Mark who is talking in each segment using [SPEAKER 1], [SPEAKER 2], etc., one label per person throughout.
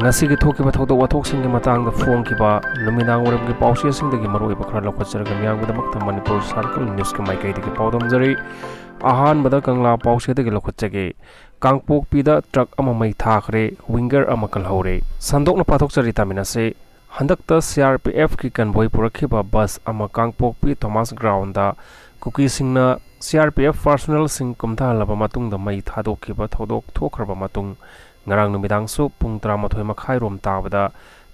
[SPEAKER 1] ngasi gi thoki ba thodo wathok sing gi matang da phone ki ba numidang waram gi pause sing da gi maroi ba khara lokha char ga myang da mak manipur circle news ki mai kai da gi pawdam jari ahan bada kangla pause da gi lokha chage kangpok pi da truck ama mai tha khre winger ama kal hore sandok na pathok chari tamina se handak ta CRPF ki convoy purakhi ba bus ama kangpok pi Thomas ground da Kuki singna CRPF personnel sing kumtha laba matung da mai thadok ki ba thodok thokhr ba matung ngarang numidang su pung 13 makhai rom tabada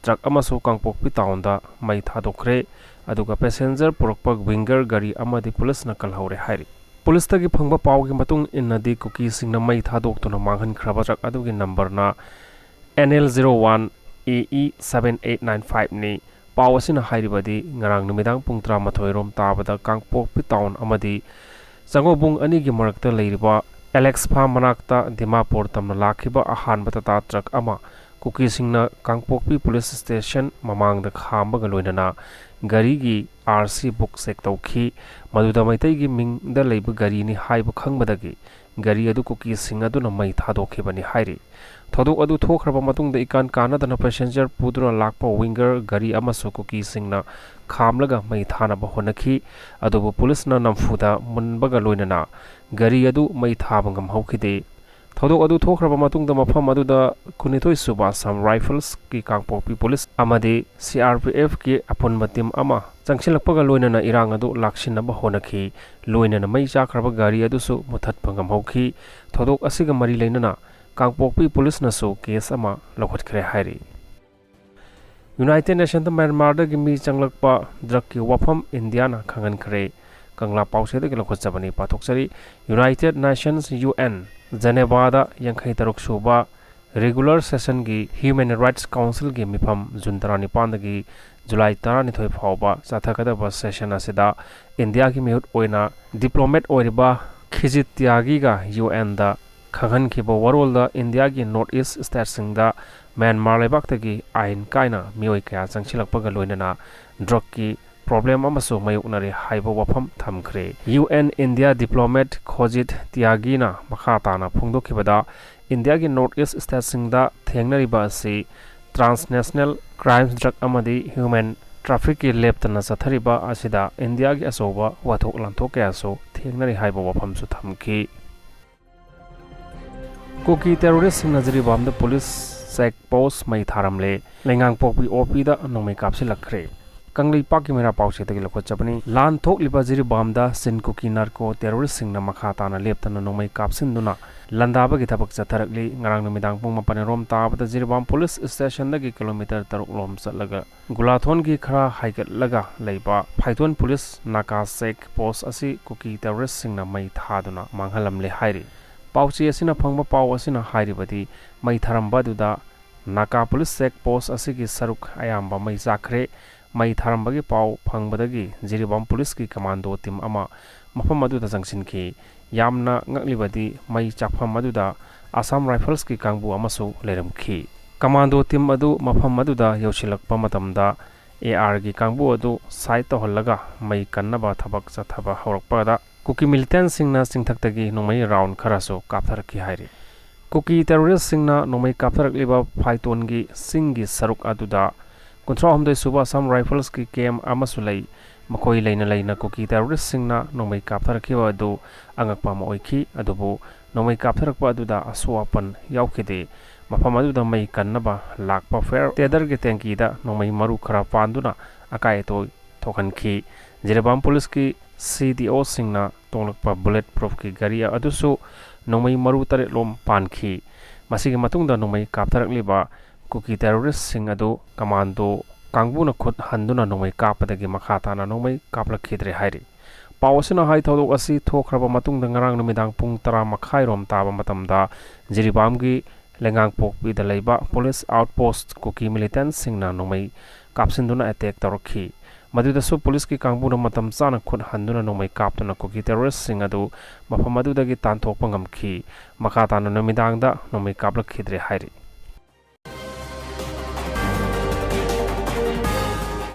[SPEAKER 1] truck amasu kangpokpi town da mai thadokre aduga passenger purakpa winger gari amadi police na kalhaure hairi police tagi phangba paw gi matung innadi Kuki singna mai thadok tuna manghan khraba truck adugi number na NL01 AE 7895 ni paw asina hairibadi ngarang numidang pung 13 rom tabada kangpokpi town amadi sangobung ani gi marakta leiriba Alex Farm manakta Dimapur tamna lakhiba ahan batata truck ama Kuki singna kangpokpi police station mamang da khamba ga loinana gari gi RC book sek tawkhi maduda maitai gi ming da leiba gari ni haiba khangbadagi gari adu Kuki sing adu na mai thadokhi bani hairi thodok adu thokhraba matung da ikan kana dana passenger puduna lakpa winger gari ama so Kuki singna khamlaga mai thana ba honakhi adubu police na namfuda munbaga loinana gari adu mai thabangam haukhide thodok adu thokhraba matung da mafam adu da kunithoi suba sam rifles ki kangpokpi police amade CRPF ki apun matim ama changchilakpaga loinana irang adu laksinaba honakhi loinana mai chakhraba gari adu su muthat phangam hauki thodok asiga mari leinana kangpokpi police na su case ama lokhatkre hairi United Nations da Myanmar da gimi changlakpa drug ki wafam India na khangan khre kangla pause da lokhat chabani pathok chari United Nations UN Geneva da yankhai taruk suba regular session gi Human Rights Council gi mifam June 19 gi July 12 phawba chathakada ba session asida India gi mehut oina diplomat oiriba khijit tyagi ga UN da khanghan ki ba warol da India gi North East state sing da Myanmar lebak ta gi ain kaina mioi kya changchilakpa ga loinana drug ki problem amaso mayuknari haiba wafam thamkhre UN India diplomat khojit tyagina makhata na phungdokhibada India gi North East state singda thengnari ba si transnational crimes drug amadi human traffic ki leptana sathariba asida India gi asoba wathok lanthok kya so thengnari haiba wafam su thamki Kuki terrorist singna jiribam da police checkpost mai tharamle lengang pokpi OP da nongmei kapsilamle Kangli paki mera pause tagi lokho chapani lan thok liba jiribam da sin Kuki narco terrorist singna makhata na leptana nongmei kapsinduna landaba gi thabak chatharakli ngarang numidang pung 8 rom tabada jiribam police station dagi kilometer 3 lom chatlaga gulathon gi khara haigat laga leiba phaithon police naka check post asi Kuki terrorist singna mai thaduna manghalamle hairi pauchi asina phangba paw asina hairibadi mai tharamba duda naka police check post asi gi saruk ayamba mai chakre mai tharambagi paw phangbadagi jiribam police ki commando team ama mafam adu da jangsin ki yamna ngaklibadi mai chakpham adu da Assam Rifles ki kangbu amasu leramkhi commando team adu mafam adu da yochilakpa matamda AR gi kangbu adu site to holaga mai kannaba thabak chathaba horakpa da Kuki militant singna singthaktagi nongmei round kharaso kaptharki hairi Kuki terrorist singna nongmei kaptharakliba phaiton gi singi saruk adu da Control home suba Assam Rifles ki KM amasulai makoi leina Kuki terrorist singna nongmei kaptharakhiwa adu angakpa ma oikhi adubu nongmei kaptharakpa adu da aswapan yaukhide mafam adu da mai kannaba lakpa fair teder ge tanki da nongmei maru khara panduna akai to thokanki jiribam police ki CDO singna tonglakpa bulletproof ki gari adusu nongmei maru tare lom pankhi masigi matungda nongmei kaptharakliba Kuki terrorist sing adu commando kangbuna khut handuna nongmei kapadagi makhata na nongmei kaplakhidre hairi pawasina hai thodok asi thokhraba matungda ngarang numidang pung 10 makhai rom taba matamda jiribam gi lengang pokpi da leiba police outpost Kuki militant singna nongmei kapsinduna attack tarokhi maduda su police ki kangbuna matam chana khut handuna nongmei kaptuna Kuki terrorist sing adu mafam adudagi tanthokpa ngamkhi makhata na numidang da nongmei kaplakhidre hairi